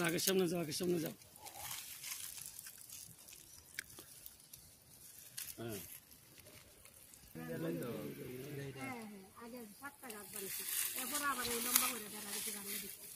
আগের সামনে যাও, আগের সামনে যাও। হ্যাঁ আগে 7টা গাছ বানিয়েছি, এরপর আবার এই লম্বা করে দেখা দিচ্ছি রান্না দিচ্ছি।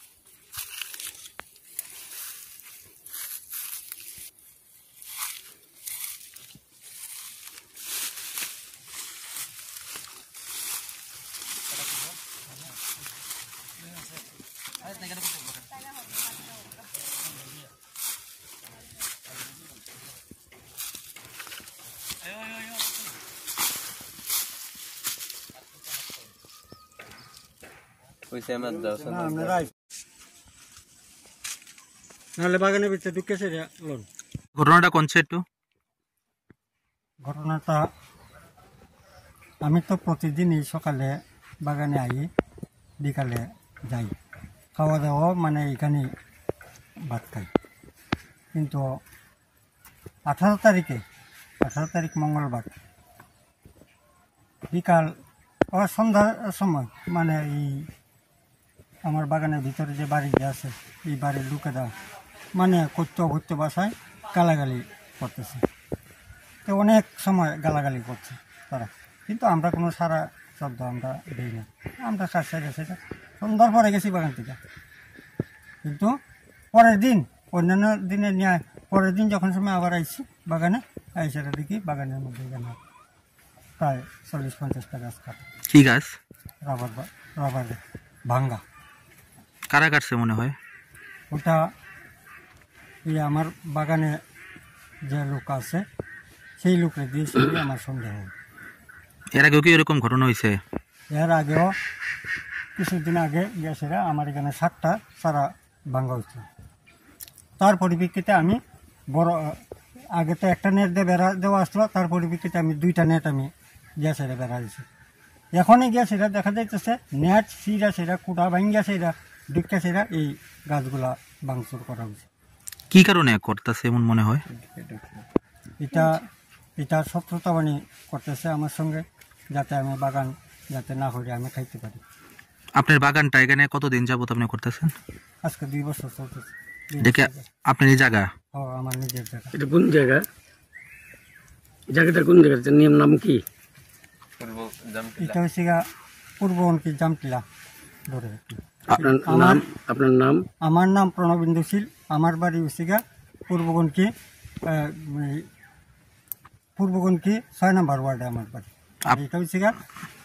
বাগানের ভিতরে ঢুকেছে লোন। ঘটনাটা কোনছে একটু? ঘটনাটা আমি তো প্রতিদিনই সকালে বাগানে আই, বিকালে যাই, খাওয়া দাওয়া মানে এখানে ভাত খাই। কিন্তু 18 তারিখ মঙ্গলবার বিকাল সন্ধ্যার সময় মানে এই আমার বাগানের ভিতরে যে বাড়ি আছে এই বাড়ির লোকেরা মানে করতে বাসায় গালাগালি করতেছে। তো অনেক সময় গালাগালি করছে তারা, কিন্তু আমরা কোনো সারা শব্দ আমরা দিই না। আমরা কাজ সেটা সন্ধ্যার পরে গেছি বাগান থেকে, কিন্তু পরের দিন অন্যান্য দিনে নিয়ে পরের দিন যখন সময় আবার আইছি বাগানে, সেটা দেখি বাগানের মধ্যে এখানে প্রায় 40-50টা গাছ কাটা। কি গাছ? রাবার ভাঙ্গা। কারা কাটছে মনে হয়? ওটা এই আমার বাগানে যে লোক আছে সেই লোকের দিয়েছে আমার সন্দেহ। এর আগেও কি এরকম ঘটনা হয়েছে? এর আগেও কিছুদিন আগে গ্যাসেরা আমার এখানে 7টা চারা ভাঙ্গা হয়েছে। তার পরিপ্রেক্ষিতে আমি বড় আগে তো একটা নেট দিয়ে বেড়া দেওয়া আসলো, তার পরিপ্রেক্ষিতে আমি 2টা নেট আমি গ্যাসেরা বেড়া দিয়েছি। এখনই গ্যাসেরা দেখা যাইতেছে নেট সেরা কুটা ভাঙ্গা সেরা এই গাছগুলা ভাঙচুর করা হয়েছে। কি কারণে করতেছে এমন মনে হয়? এটা শত্রুতাবাণী করতেছে আমার সঙ্গে, যাতে আমি বাগান যাতে না করে আমি খাইতে পারি। আপনার বাগানটা এখানে কতদিন যাবত আপনি করতেছেন? আজকে 2 বছর চলতেছে। দেখে আপনার এই জায়গা? আমার নিজের জায়গা। এটা কোন জায়গা? জায়গাটা কোন জায়গা? নিয়ম নাম কি? এটা হচ্ছে পূর্ববঙ্কি জামটিলা ধরে। আপনার নাম? আমার নাম প্রণবেন্দু শীল। আমার বাড়ি হচ্ছে পূর্ববঙ্কি 6 নম্বর ওয়ার্ডে আমার বাড়ি। এটা হচ্ছে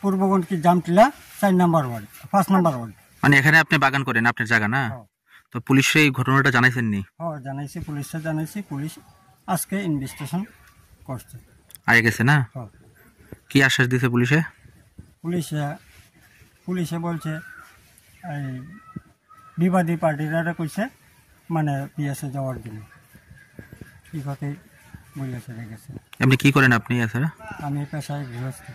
পূর্ববঙ্কি জামটিলা 4 নম্বর ওয়ার্ড, 5 নম্বর ওয়ার্ড। মানে এখানে আপনি বাগান করেন, আপনার জায়গা না? তো পুলিশে এই ঘটনাটা জানাইছেন নি? হ্যাঁ জানাইছি, পুলিশে জানাইছি। পুলিশ আজকে ইনভেস্টিগেশন করছে। আগে গেছে না? কি আশ্বাস দিয়েছে পুলিশে? পুলিশে বলছে এই বিবাদী পার্টিরা কইছে মানে পিএসএ যাওয়ার জন্য কি কথা বলেছে রেখেছে। এমনি কি করেন আপনি? আছে আমি পেশায় গৃহস্থ।